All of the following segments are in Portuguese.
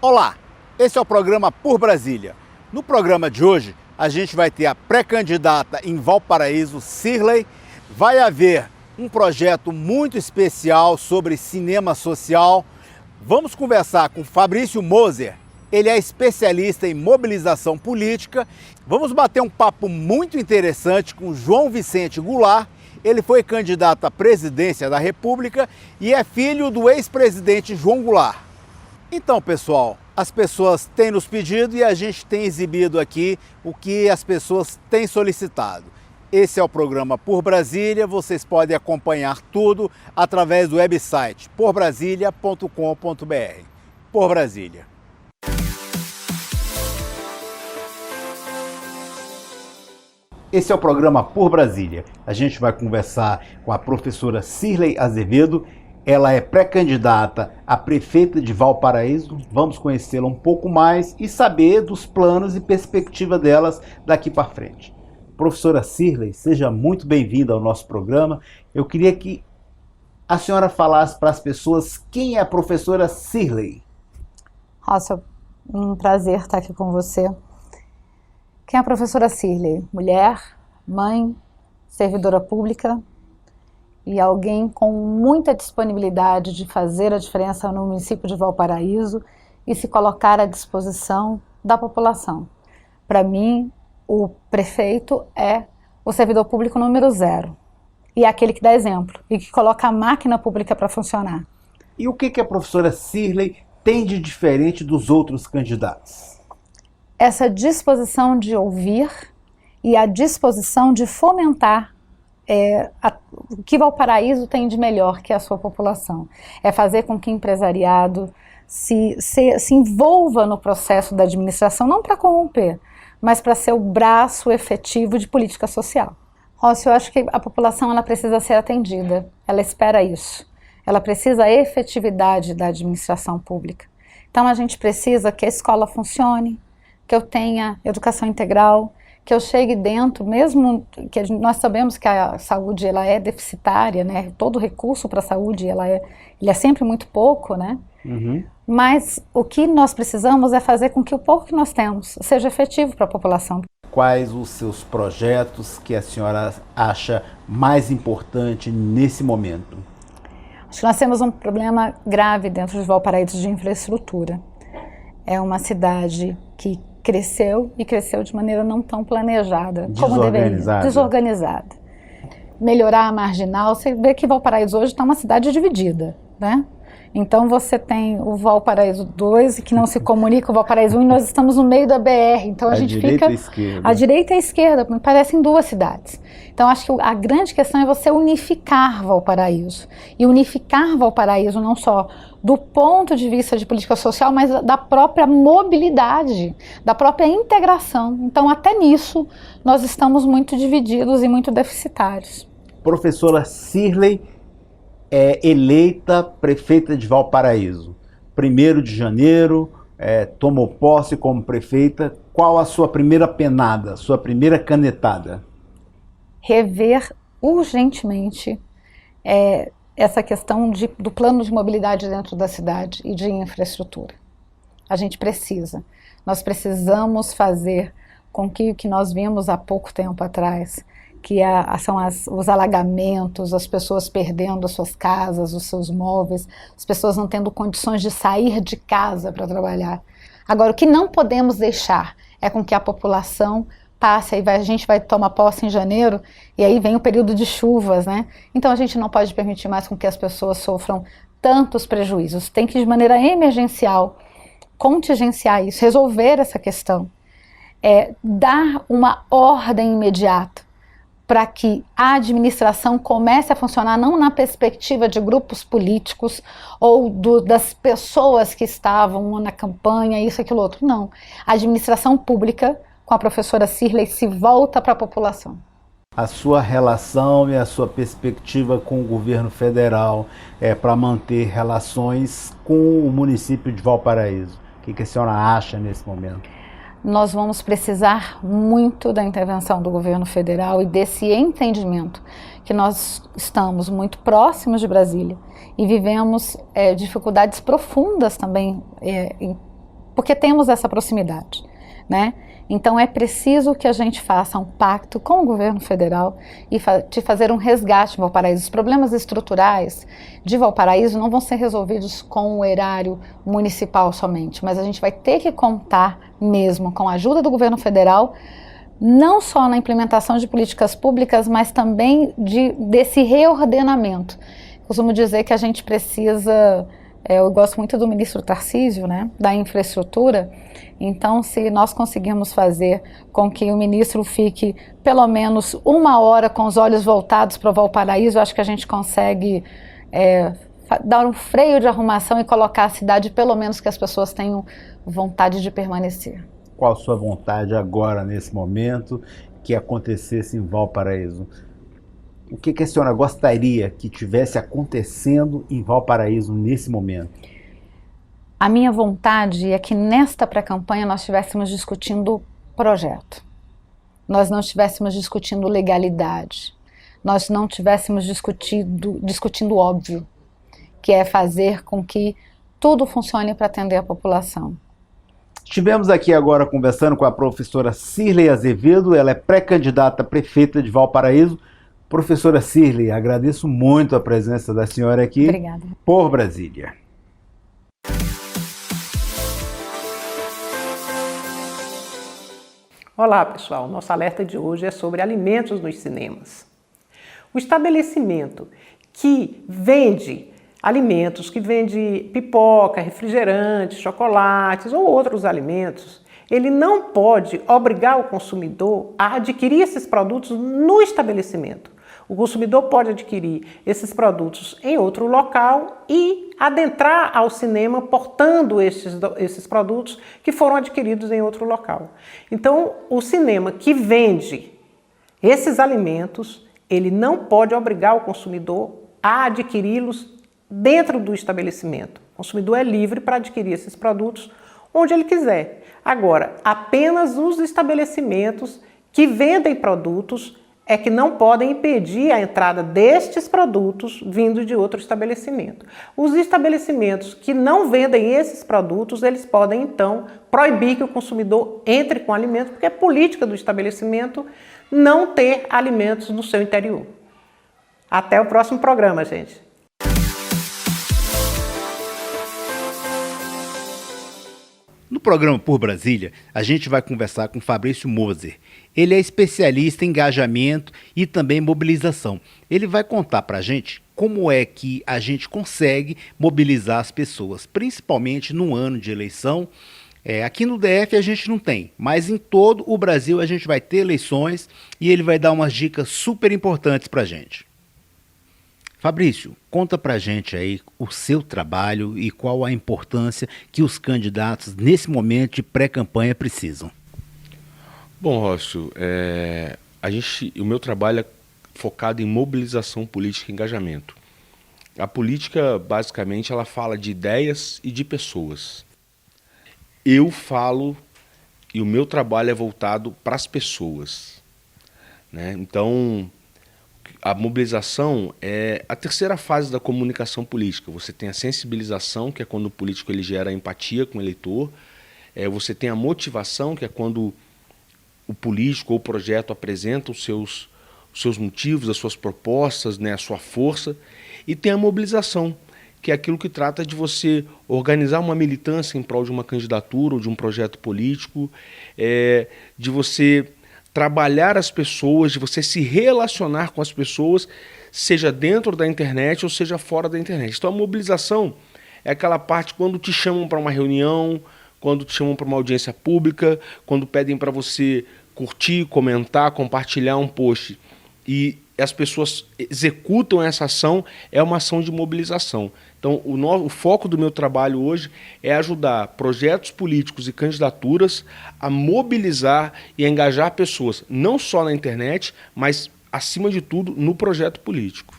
Olá, esse é o programa Por Brasília. No programa de hoje, a gente vai ter a pré-candidata em Valparaíso, Cirlei. Vai haver um projeto muito especial sobre cinema social. Vamos conversar com Fabrício Moser. Ele é especialista em mobilização política. Vamos bater um papo muito interessante com João Vicente Goulart. Ele foi candidato à presidência da República e é filho do ex-presidente João Goulart. Então, pessoal, as pessoas têm nos pedido e a gente tem exibido aqui o que as pessoas têm solicitado. Esse é o programa Por Brasília, vocês podem acompanhar tudo através do website porbrasilia.com.br. Por Brasília. Esse é o programa Por Brasília. A gente vai conversar com a professora Cirlei Azevedo. Ela é pré-candidata a prefeita de Valparaíso. Vamos conhecê-la um pouco mais e saber dos planos e perspectiva delas daqui para frente. Professora Cirlei, seja muito bem-vinda ao nosso programa. Eu queria que a senhora falasse para as pessoas quem é a professora Cirlei. Nossa, um prazer estar aqui com você. Quem é a professora Cirlei? Mulher, mãe, servidora pública, e alguém com muita disponibilidade de fazer a diferença no município de Valparaíso e se colocar à disposição da população. Para mim, o prefeito é o servidor público número 0 e é aquele que dá exemplo e que coloca a máquina pública para funcionar. E o que a professora Cirlei tem de diferente dos outros candidatos? Essa disposição de ouvir e a disposição de fomentar o que Valparaíso tem de melhor que a sua população. É fazer com que o empresariado se envolva no processo da administração, não para corromper, mas para ser o braço efetivo de política social. Rossi, eu acho que a população ela precisa ser atendida, ela espera isso. Ela precisa a efetividade da administração pública. Então a gente precisa que a escola funcione, que eu tenha educação integral, que eu chegue dentro, mesmo que nós sabemos que a saúde ela é deficitária, né? Todo recurso para a saúde ele é sempre muito pouco, né? Uhum. Mas o que nós precisamos é fazer com que o pouco que nós temos seja efetivo para a população. Quais os seus projetos que a senhora acha mais importante nesse momento? Acho que nós temos um problema grave dentro de Valparaíso de infraestrutura. É uma cidade que cresceu de maneira não tão planejada como deveria. Desorganizada. Melhorar a marginal, você vê que Valparaíso hoje está uma cidade dividida, né? Então você tem o Valparaíso 2 que não se comunica, o Valparaíso 1 e nós estamos no meio da BR, então a gente fica... A direita e a esquerda, parecem duas cidades. Então acho que a grande questão é você unificar Valparaíso. E unificar Valparaíso não só do ponto de vista de política social, mas da própria mobilidade, da própria integração. Então até nisso nós estamos muito divididos e muito deficitários. Professora Cirlei é eleita prefeita de Valparaíso. 1º de janeiro, tomou posse como prefeita. Qual a sua primeira penada, sua primeira canetada? Rever urgentemente essa questão do plano de mobilidade dentro da cidade e de infraestrutura. A gente precisa. Nós precisamos fazer com que o que nós vimos há pouco tempo atrás, que são os alagamentos, as pessoas perdendo as suas casas, os seus móveis, as pessoas não tendo condições de sair de casa para trabalhar. Agora, o que não podemos deixar é com que a população passe, a gente vai tomar posse em janeiro, e aí vem o período de chuvas, né? Então a gente não pode permitir mais com que as pessoas sofram tantos prejuízos. Tem que, de maneira emergencial, contingenciar isso, resolver essa questão, dar uma ordem imediata, para que a administração comece a funcionar não na perspectiva de grupos políticos ou das pessoas que estavam na campanha, isso, aquilo, outro. Não. A administração pública, com a professora Cirlei, se volta para a população. A sua relação e a sua perspectiva com o governo federal para manter relações com o município de Valparaíso. O que a senhora acha nesse momento? Nós vamos precisar muito da intervenção do governo federal e desse entendimento que nós estamos muito próximos de Brasília e vivemos dificuldades profundas também porque temos essa proximidade, né? Então é preciso que a gente faça um pacto com o governo federal e de fazer um resgate em Valparaíso. Os problemas estruturais de Valparaíso não vão ser resolvidos com o erário municipal somente, mas a gente vai ter que contar mesmo com a ajuda do governo federal, não só na implementação de políticas públicas, mas também desse reordenamento. Costumo dizer que a gente precisa, eu gosto muito do ministro Tarcísio, né, da infraestrutura. Então, se nós conseguirmos fazer com que o ministro fique pelo menos 1 hora com os olhos voltados para o Valparaíso, acho que a gente consegue dar um freio de arrumação e colocar a cidade, pelo menos que as pessoas tenham vontade de permanecer. Qual a sua vontade agora, nesse momento, que acontecesse em Valparaíso? O que a senhora gostaria que tivesse acontecendo em Valparaíso nesse momento? A minha vontade é que nesta pré-campanha nós estivéssemos discutindo projeto, nós não estivéssemos discutindo legalidade, nós não estivéssemos discutindo óbvio, que é fazer com que tudo funcione para atender a população. Estivemos aqui agora conversando com a professora Cirlei Azevedo, ela é pré-candidata a prefeita de Valparaíso. Professora Cirlei, agradeço muito a presença da senhora aqui. Obrigada. Por Brasília. Olá, pessoal. Nosso alerta de hoje é sobre alimentos nos cinemas. O estabelecimento que vende alimentos, que vende pipoca, refrigerantes, chocolates ou outros alimentos, ele não pode obrigar o consumidor a adquirir esses produtos no estabelecimento. O consumidor pode adquirir esses produtos em outro local e adentrar ao cinema portando esses produtos que foram adquiridos em outro local. Então, o cinema que vende esses alimentos, ele não pode obrigar o consumidor a adquiri-los dentro do estabelecimento. O consumidor é livre para adquirir esses produtos onde ele quiser. Agora, apenas os estabelecimentos que vendem produtos é que não podem impedir a entrada destes produtos vindo de outro estabelecimento. Os estabelecimentos que não vendem esses produtos, eles podem então proibir que o consumidor entre com alimento, porque é política do estabelecimento não ter alimentos no seu interior. Até o próximo programa, gente. No programa Por Brasília, a gente vai conversar com Fabrício Moser. Ele é especialista em engajamento e também mobilização. Ele vai contar para a gente como é que a gente consegue mobilizar as pessoas, principalmente no ano de eleição. Aqui no DF a gente não tem, mas em todo o Brasil a gente vai ter eleições e ele vai dar umas dicas super importantes para a gente. Fabrício, conta pra gente aí o seu trabalho e qual a importância que os candidatos nesse momento de pré-campanha precisam. Bom, Rócio, o meu trabalho é focado em mobilização política e engajamento. A política, basicamente, ela fala de ideias e de pessoas. Eu falo e o meu trabalho é voltado para as pessoas, né? Então, a mobilização é a terceira fase da comunicação política. Você tem a sensibilização, que é quando o político ele gera empatia com o eleitor. Você tem a motivação, que é quando o político ou o projeto apresenta os seus motivos, as suas propostas, né, a sua força. E tem a mobilização, que é aquilo que trata de você organizar uma militância em prol de uma candidatura ou de um projeto político, de você trabalhar as pessoas, de você se relacionar com as pessoas, seja dentro da internet ou seja fora da internet. Então a mobilização é aquela parte quando te chamam para uma reunião, quando te chamam para uma audiência pública, quando pedem para você curtir, comentar, compartilhar um post e as pessoas executam essa ação, é uma ação de mobilização. Então, o foco do meu trabalho hoje é ajudar projetos políticos e candidaturas a mobilizar e a engajar pessoas, não só na internet, mas, acima de tudo, no projeto político.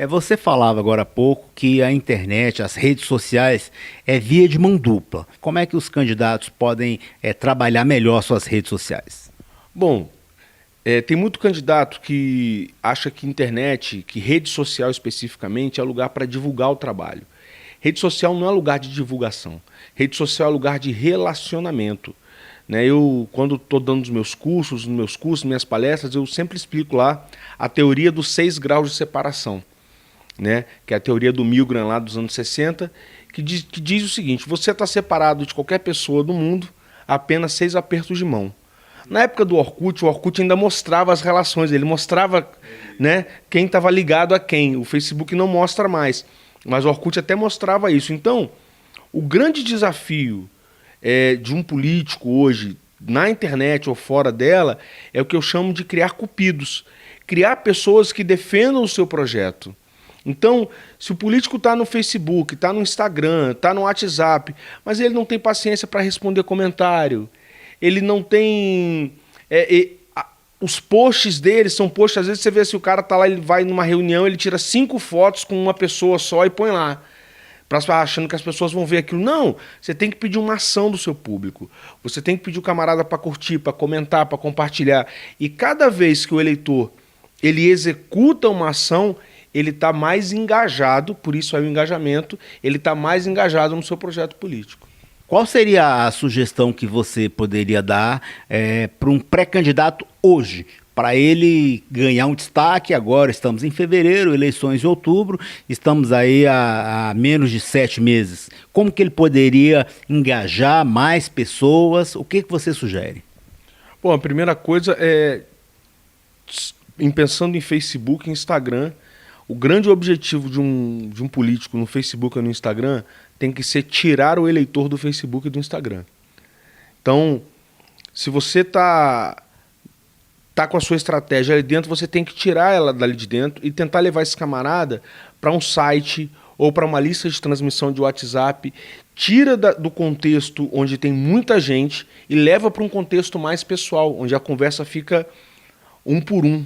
Você falava agora há pouco que a internet, as redes sociais, é via de mão dupla. Como é que os candidatos podem trabalhar melhor suas redes sociais? Bom, tem muito candidato que acha que internet, que rede social especificamente, é lugar para divulgar o trabalho. Rede social não é lugar de divulgação. Rede social é lugar de relacionamento. Né? Eu, quando estou dando os meus cursos, minhas palestras, eu sempre explico lá a teoria dos 6 graus de separação, né? Que é a teoria do Milgram lá dos anos 60, que diz o seguinte: você está separado de qualquer pessoa do mundo a apenas 6 apertos de mão. Na época do Orkut, o Orkut ainda mostrava as relações, ele mostrava, né, quem estava ligado a quem. O Facebook não mostra mais, mas o Orkut até mostrava isso. Então, o grande desafio de um político hoje, na internet ou fora dela, é o que eu chamo de criar cupidos. Criar pessoas que defendam o seu projeto. Então, se o político está no Facebook, está no Instagram, está no WhatsApp, mas ele não tem paciência para responder comentário, ele não tem... os posts dele são posts, às vezes você vê assim, o cara está lá, ele vai numa reunião, ele tira 5 fotos com uma pessoa só e põe lá, achando que as pessoas vão ver aquilo. Não, você tem que pedir uma ação do seu público, você tem que pedir o camarada para curtir, para comentar, para compartilhar. E cada vez que o eleitor ele executa uma ação, ele está mais engajado, por isso é o engajamento, ele está mais engajado no seu projeto político. Qual seria a sugestão que você poderia dar para um pré-candidato hoje, para ele ganhar um destaque? Agora estamos em fevereiro, eleições em outubro, estamos aí a menos de 7 meses. Como que ele poderia engajar mais pessoas? O que você sugere? Bom, a primeira coisa é, pensando em Facebook e Instagram, o grande objetivo de um político no Facebook ou no Instagram tem que ser tirar o eleitor do Facebook e do Instagram. Então, se você tá com a sua estratégia ali dentro, você tem que tirar ela dali de dentro e tentar levar esse camarada para um site ou para uma lista de transmissão de WhatsApp. Tira do contexto onde tem muita gente e leva para um contexto mais pessoal, onde a conversa fica um por um.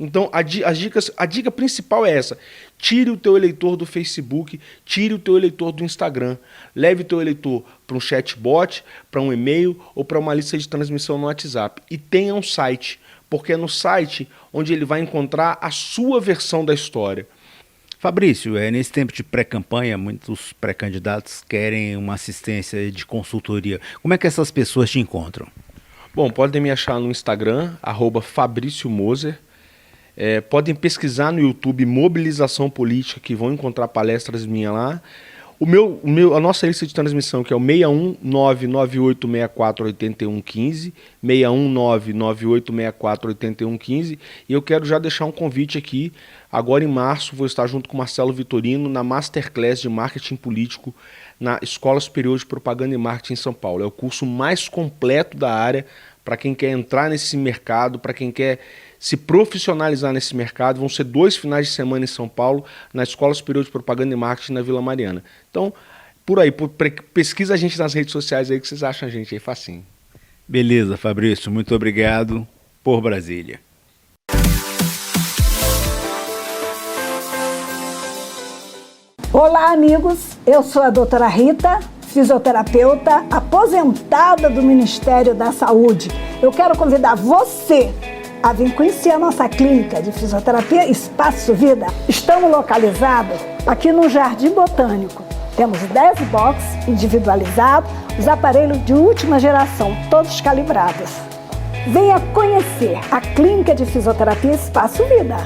Então, a dica principal é essa: tire o teu eleitor do Facebook, tire o teu eleitor do Instagram, leve o teu eleitor para um chatbot, para um e-mail ou para uma lista de transmissão no WhatsApp. E tenha um site, porque é no site onde ele vai encontrar a sua versão da história. Fabrício, nesse tempo de pré-campanha, muitos pré-candidatos querem uma assistência de consultoria. Como é que essas pessoas te encontram? Bom, podem me achar no Instagram, @FabrícioMoser. Podem pesquisar no YouTube Mobilização Política, que vão encontrar palestras minhas lá. A nossa lista de transmissão, que é o 61998648115, 61998648115. E eu quero já deixar um convite aqui. Agora em março vou estar junto com o Marcelo Vitorino na Masterclass de Marketing Político na Escola Superior de Propaganda e Marketing em São Paulo. É o curso mais completo da área para quem quer entrar nesse mercado, para quem quer se profissionalizar nesse mercado. Vão ser 2 finais de semana em São Paulo, na Escola Superior de Propaganda e Marketing na Vila Mariana. Então, por aí, pesquisa a gente nas redes sociais aí que vocês acham a gente aí facinho. Beleza, Fabrício, muito obrigado. Por Brasília. Olá, amigos. Eu sou a doutora Rita, fisioterapeuta aposentada do Ministério da Saúde. Eu quero convidar você a vir conhecer a nossa clínica de fisioterapia Espaço Vida. Estamos localizados aqui no Jardim Botânico. Temos 10 boxes individualizados, os aparelhos de última geração, todos calibrados. Venha conhecer a clínica de fisioterapia Espaço Vida.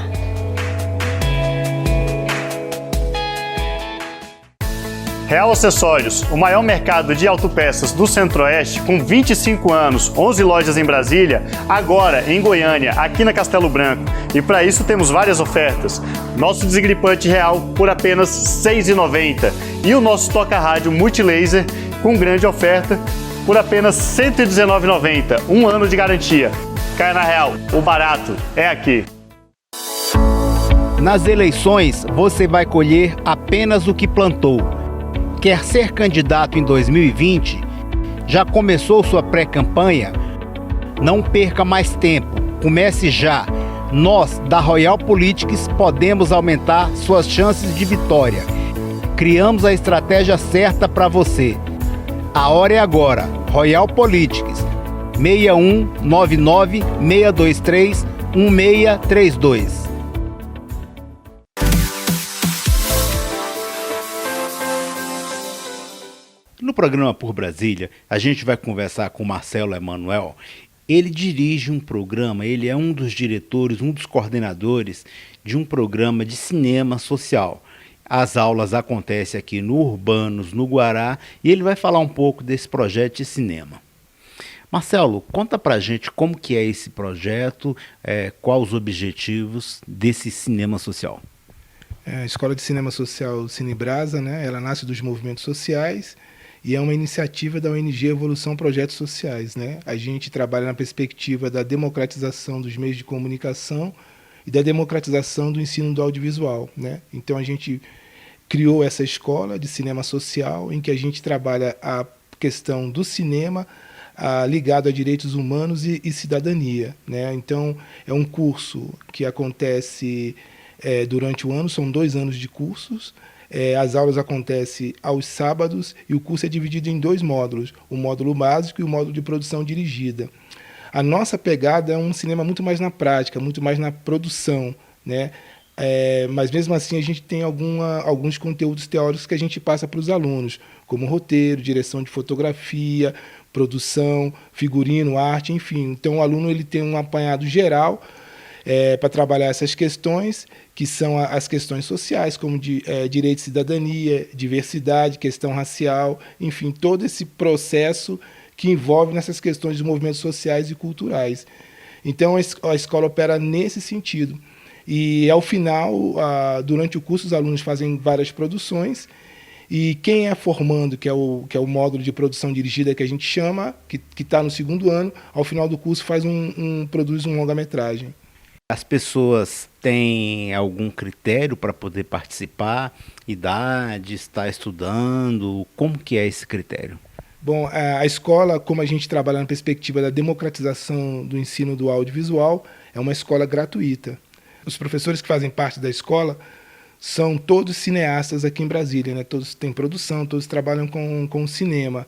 Real Acessórios, o maior mercado de autopeças do Centro-Oeste, com 25 anos, 11 lojas em Brasília, agora em Goiânia, aqui na Castelo Branco. E para isso temos várias ofertas. Nosso desgripante real por apenas R$ 6,90 e o nosso toca-rádio multilaser com grande oferta por apenas R$ 119,90, 1 ano de garantia. Caia na Real, o barato é aqui. Nas eleições, você vai colher apenas o que plantou. Quer ser candidato em 2020? Já começou sua pré-campanha? Não perca mais tempo. Comece já. Nós, da Royal Politics, podemos aumentar suas chances de vitória. Criamos a estratégia certa para você. A hora é agora. Royal Politics. 6199-623-1632. No programa Por Brasília, a gente vai conversar com o Marcelo Emanuel. Ele dirige um programa, ele é um dos diretores, um dos coordenadores de um programa de cinema social. As aulas acontecem aqui no Urbanos, no Guará, e ele vai falar um pouco desse projeto de cinema. Marcelo, conta pra gente como que é esse projeto, quais os objetivos desse cinema social. A Escola de Cinema Social Cinebrasa, né, ela nasce dos movimentos sociais e é uma iniciativa da ONG Evolução Projetos Sociais, né? A gente trabalha na perspectiva da democratização dos meios de comunicação e da democratização do ensino do audiovisual, né? Então a gente criou essa escola de cinema social em que a gente trabalha a questão do cinema ligado a direitos humanos e cidadania, né? Então é um curso que acontece durante o ano, são 2 anos de cursos. As aulas acontecem aos sábados e o curso é dividido em 2 módulos, o módulo básico e o módulo de produção dirigida. A nossa pegada é um cinema muito mais na prática, muito mais na produção, né? Mas mesmo assim a gente tem alguns conteúdos teóricos que a gente passa para os alunos, como roteiro, direção de fotografia, produção, figurino, arte, enfim. Então o aluno ele tem um apanhado geral para trabalhar essas questões, que são as questões sociais, como direito de cidadania, diversidade, questão racial, enfim, todo esse processo que envolve nessas questões de movimentos sociais e culturais. Então a escola opera nesse sentido. E ao final, durante o curso, os alunos fazem várias produções, e quem é formando, que é o módulo de produção dirigida que a gente chama, que está no 2º ano, ao final do curso produz um longa-metragem. As pessoas têm algum critério para poder participar? Idade, estar estudando? Como que é esse critério? Bom, a escola, como a gente trabalha na perspectiva da democratização do ensino do audiovisual, é uma escola gratuita. Os professores que fazem parte da escola são todos cineastas aqui em Brasília, né? Todos têm produção, todos trabalham com cinema.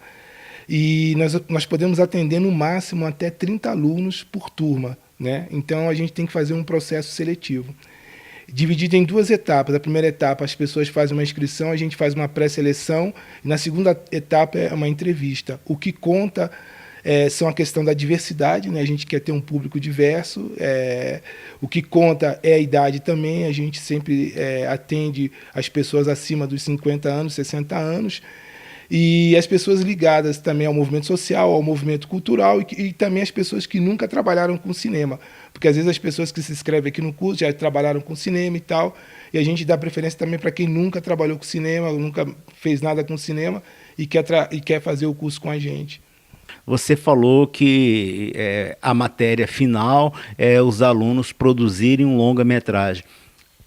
E nós podemos atender no máximo até 30 alunos por turma, né? Então a gente tem que fazer um processo seletivo, dividido em 2 etapas. A primeira etapa, as pessoas fazem uma inscrição, a gente faz uma pré-seleção, e na segunda etapa é uma entrevista. O que conta são a questão da diversidade, né? A gente quer ter um público diverso, o que conta é a idade também, a gente sempre atende as pessoas acima dos 50 anos, 60 anos, e as pessoas ligadas também ao movimento social, ao movimento cultural, e também as pessoas que nunca trabalharam com cinema, porque às vezes as pessoas que se inscrevem aqui no curso já trabalharam com cinema e tal, e a gente dá preferência também para quem nunca trabalhou com cinema, nunca fez nada com cinema e quer fazer o curso com a gente. Você falou que a matéria final é os alunos produzirem um longa-metragem.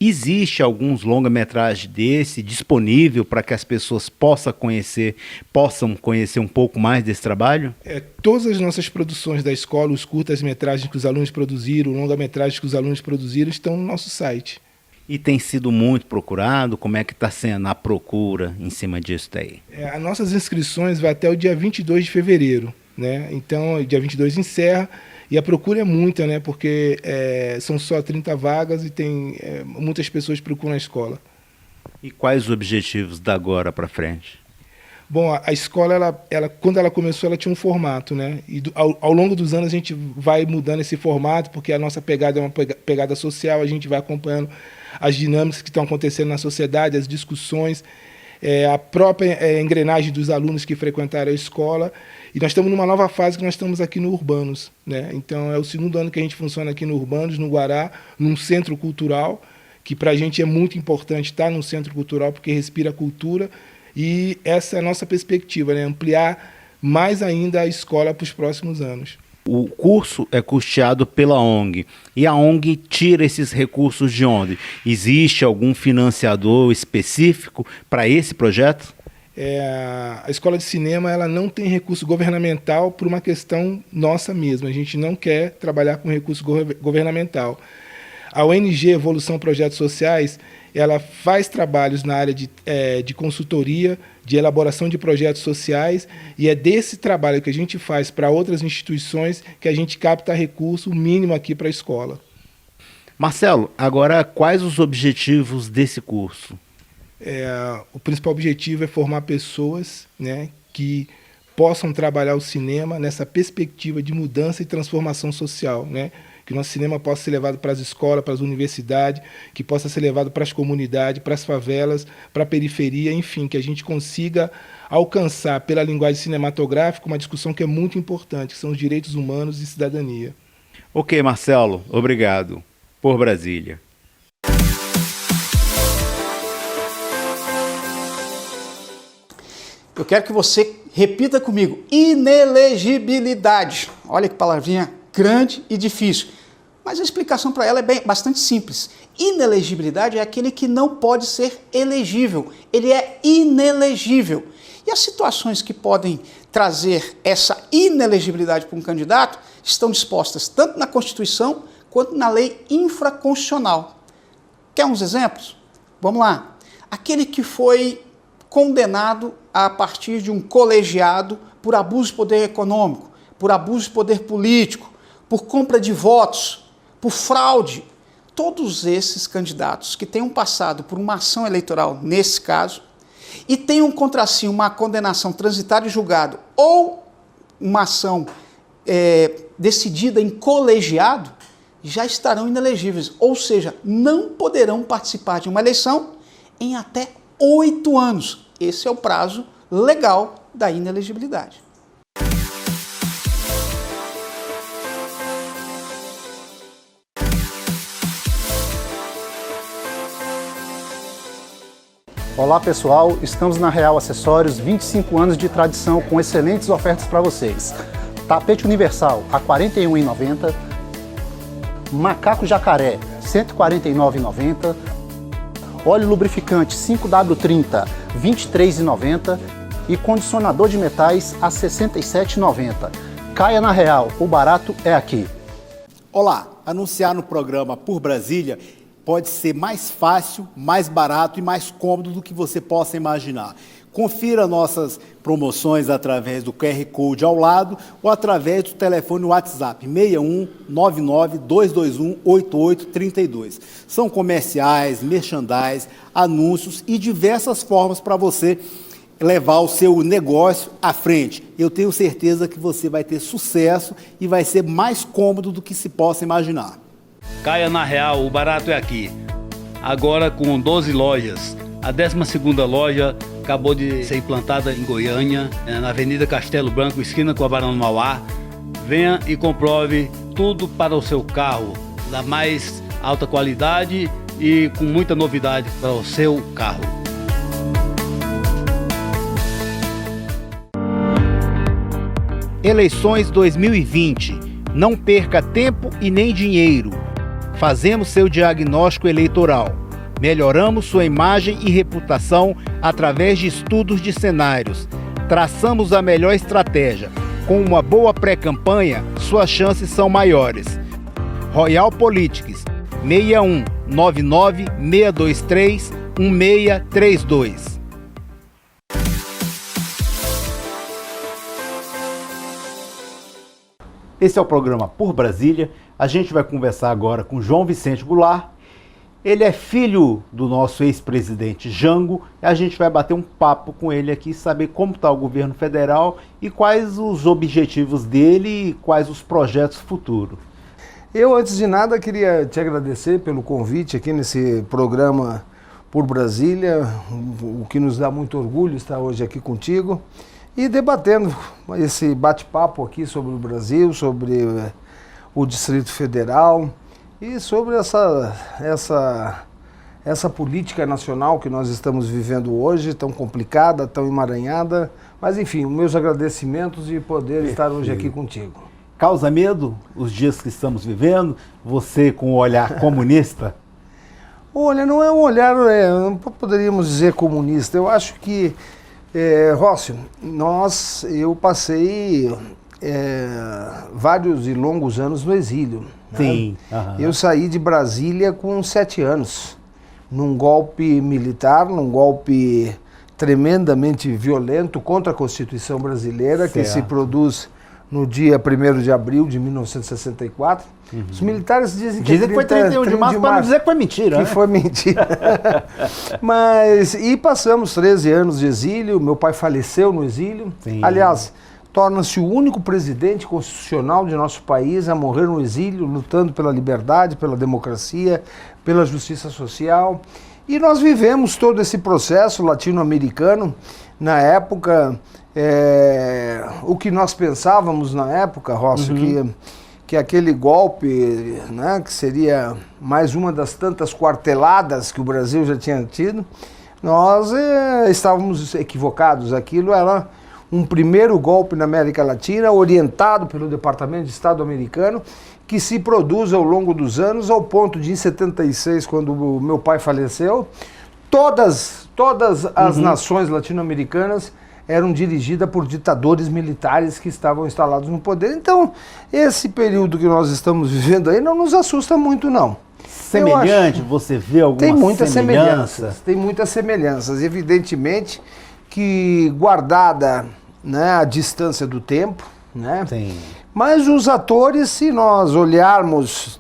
Existe alguns longa-metragens desse disponível para que as pessoas possam conhecer um pouco mais desse trabalho? Todas as nossas produções da escola, os curtas-metragens que os alunos produziram, longa-metragens que os alunos produziram, estão no nosso site. E tem sido muito procurado? Como é que está sendo a procura em cima disso daí? As nossas inscrições vão até o dia 22 de fevereiro, né? Então, dia 22 encerra. E a procura é muita, né? Porque são só 30 vagas e muitas pessoas procuram a escola. E quais os objetivos da agora para frente? Bom, a escola, quando ela começou, ela tinha um formato, né? E ao longo dos anos a gente vai mudando esse formato, porque a nossa pegada é uma pegada social, a gente vai acompanhando as dinâmicas que estão acontecendo na sociedade, as discussões, a própria engrenagem dos alunos que frequentaram a escola. E nós estamos numa nova fase que nós estamos aqui no Urbanos, né? Então é o 2º ano que a gente funciona aqui no Urbanos, no Guará, num centro cultural, que para a gente é muito importante estar num centro cultural, porque respira cultura, e essa é a nossa perspectiva, né? Ampliar mais ainda a escola para os próximos anos. O curso é custeado pela ONG, e a ONG tira esses recursos de onde? Existe algum financiador específico para esse projeto? A escola de cinema ela não tem recurso governamental por uma questão nossa mesma. A gente não quer trabalhar com recurso governamental. A ONG Evolução Projetos Sociais ela faz trabalhos na área de consultoria, de elaboração de projetos sociais, e é desse trabalho que a gente faz para outras instituições que a gente capta recurso mínimo aqui para a escola. Marcelo, agora quais os objetivos desse curso? O principal objetivo é formar pessoas, né, que possam trabalhar o cinema nessa perspectiva de mudança e transformação social, né? Que o nosso cinema possa ser levado para as escolas, para as universidades, que possa ser levado para as comunidades, para as favelas, para a periferia, enfim, que a gente consiga alcançar pela linguagem cinematográfica uma discussão que é muito importante, que são os direitos humanos e cidadania. Ok, Marcelo, obrigado. Por Brasília. Eu quero que você repita comigo: inelegibilidade. Olha que palavrinha grande e difícil. Mas a explicação para ela é bastante simples. Inelegibilidade é aquele que não pode ser elegível. Ele é inelegível. E as situações que podem trazer essa inelegibilidade para um candidato estão dispostas tanto na Constituição quanto na lei infraconstitucional. Quer uns exemplos? Vamos lá. Aquele que foi condenado a partir de um colegiado por abuso de poder econômico, por abuso de poder político, por compra de votos, por fraude. Todos esses candidatos que tenham passado por uma ação eleitoral, nesse caso, e tenham contra si uma condenação transitada e julgado ou uma ação decidida em colegiado, já estarão inelegíveis, ou seja, não poderão participar de uma eleição em até 8 anos. Esse é o prazo legal da inelegibilidade. Olá pessoal, estamos na Real Acessórios, 25 anos de tradição com excelentes ofertas para vocês. Tapete universal a R$ 41,90, macaco jacaré R$ 149,90, óleo lubrificante 5W30 R$ 23,90 e condicionador de metais a R$ 67,90. Caia na Real, o barato é aqui. Olá, anunciar no programa Por Brasília pode ser mais fácil, mais barato e mais cômodo do que você possa imaginar. Confira nossas promoções através do QR Code ao lado ou através do telefone WhatsApp 61 99 221 8832. São comerciais, merchandise, anúncios e diversas formas para você levar o seu negócio à frente. Eu tenho certeza que você vai ter sucesso e vai ser mais cômodo do que se possa imaginar. Caia na Real, o barato é aqui. Agora com 12 lojas. A 12ª loja acabou de ser implantada em Goiânia, na Avenida Castelo Branco, esquina com a Barão do Mauá. Venha e comprove tudo para o seu carro, da mais alta qualidade e com muita novidade para o seu carro. Eleições 2020. Não perca tempo e nem dinheiro. Fazemos seu diagnóstico eleitoral. Melhoramos sua imagem e reputação através de estudos de cenários. Traçamos a melhor estratégia. Com uma boa pré-campanha, suas chances são maiores. Royal Politics 61 99 623 1632. Esse é o programa Por Brasília. A gente vai conversar agora com João Vicente Goulart. Ele é filho do nosso ex-presidente Jango. A gente vai bater um papo com ele aqui, saber como está o governo federal e quais os objetivos dele e quais os projetos futuros. Eu, antes de nada, queria te agradecer pelo convite aqui nesse programa Por Brasília, o que nos dá muito orgulho estar hoje aqui contigo e debatendo esse bate-papo aqui sobre o Brasil, sobre o Distrito Federal e sobre essa política nacional que nós estamos vivendo hoje, tão complicada, tão emaranhada. Mas, enfim, meus agradecimentos de poder estar hoje aqui contigo. Causa medo os dias que estamos vivendo? Você com o olhar comunista? Olha, não é um olhar, não poderíamos dizer comunista. Eu acho que, Rócio, eu passei vários e longos anos no exílio. Sim. Né? Eu saí de Brasília com 7 anos, num golpe militar, num golpe tremendamente violento contra a Constituição brasileira, que se produz no dia 1º de abril de 1964. Os militares dizem que foi 31 de março, para não dizer que foi mentira. Que né? foi mentira. E passamos 13 anos de exílio, meu pai faleceu no exílio. Sim. Aliás, torna-se o único presidente constitucional de nosso país a morrer no exílio, lutando pela liberdade, pela democracia, pela justiça social. E nós vivemos todo esse processo latino-americano. Na época, o que nós pensávamos na época, Rossi, que aquele golpe, né, que seria mais uma das tantas quarteladas que o Brasil já tinha tido, nós estávamos equivocados. Aquilo era um primeiro golpe na América Latina, orientado pelo Departamento de Estado americano, que se produz ao longo dos anos, ao ponto de, em 76, quando o meu pai faleceu, todas as nações latino-americanas eram dirigidas por ditadores militares que estavam instalados no poder. Então, esse período que nós estamos vivendo aí não nos assusta muito, não. Semelhante, você vê alguma Tem muitas semelhança? semelhanças, tem muitas semelhanças. Evidentemente que, guardada, né, a distância do tempo, né? Sim. Mas os atores, se nós olharmos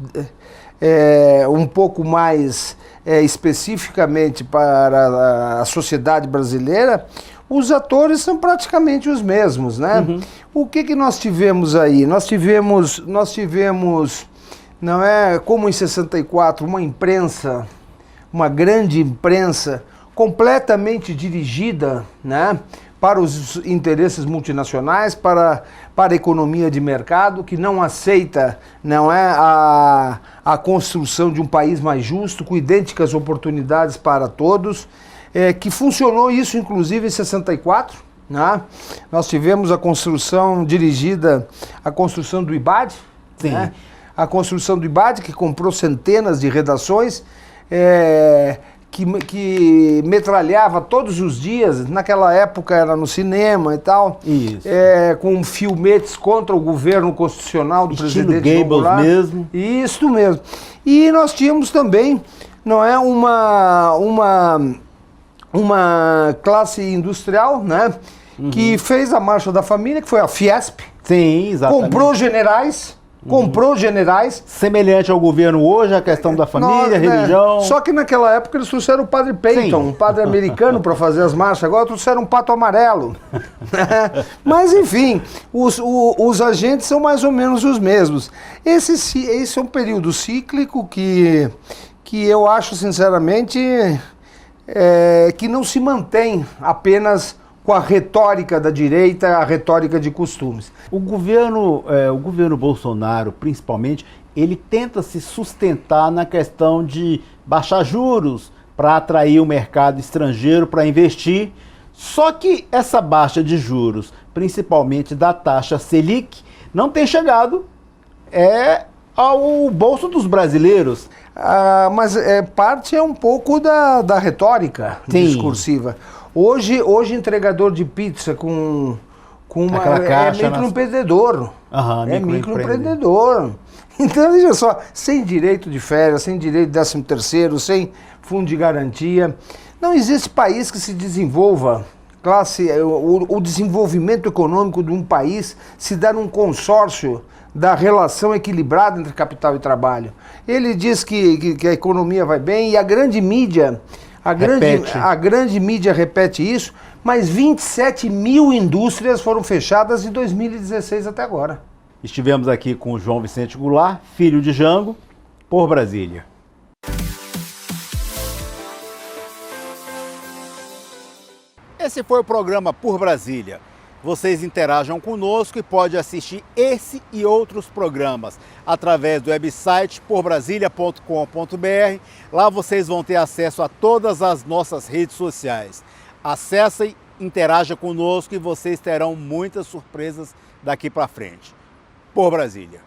um pouco mais especificamente para a sociedade brasileira, os atores são praticamente os mesmos, né? O que nós tivemos aí? Nós tivemos, não é como em 64, uma imprensa, uma grande imprensa completamente dirigida, né, para os interesses multinacionais, para a economia de mercado, que não aceita, não é, a construção de um país mais justo, com idênticas oportunidades para todos, que funcionou isso inclusive em 64, né? Nós tivemos a construção dirigida, a construção do IBAD, né? A construção do IBAD, que comprou centenas de redações, que metralhava todos os dias, naquela época era no cinema e tal, com filmetes contra o governo constitucional do presidente Goebbels Goulart. mesmo. Isso mesmo. E nós tínhamos também, não é, uma classe industrial, né, que fez a Marcha da Família, que foi a Fiesp. Sim, exatamente. Comprou generais. Semelhante ao governo hoje, a questão da família, religião. Só que naquela época eles trouxeram o padre Peyton, um padre americano, para fazer as marchas. Agora trouxeram um pato amarelo. Mas, enfim, os agentes são mais ou menos os mesmos. Esse é um período cíclico que eu acho, sinceramente, que não se mantém apenas com a retórica da direita, a retórica de costumes. O governo Bolsonaro, principalmente, ele tenta se sustentar na questão de baixar juros para atrair o mercado estrangeiro para investir. Só que essa baixa de juros, principalmente da taxa Selic, não tem chegado ao bolso dos brasileiros. Mas parte um pouco da retórica discursiva. Hoje entregador de pizza com uma microempreendedor. Microempreendedor. Então, veja só, sem direito de férias, sem direito de 13º, sem fundo de garantia. Não existe país que se desenvolva. O desenvolvimento econômico de um país se dá num consórcio da relação equilibrada entre capital e trabalho. Ele diz que a economia vai bem e a grande mídia... A grande mídia repete isso, mas 27 mil indústrias foram fechadas de 2016 até agora. Estivemos aqui com o João Vicente Goulart, filho de Jango, por Brasília. Esse foi o programa Por Brasília. Vocês interajam conosco e pode assistir esse e outros programas através do website porbrasilia.com.br. Lá vocês vão ter acesso a todas as nossas redes sociais. Acessem, interaja conosco e vocês terão muitas surpresas daqui para frente. Por Brasília.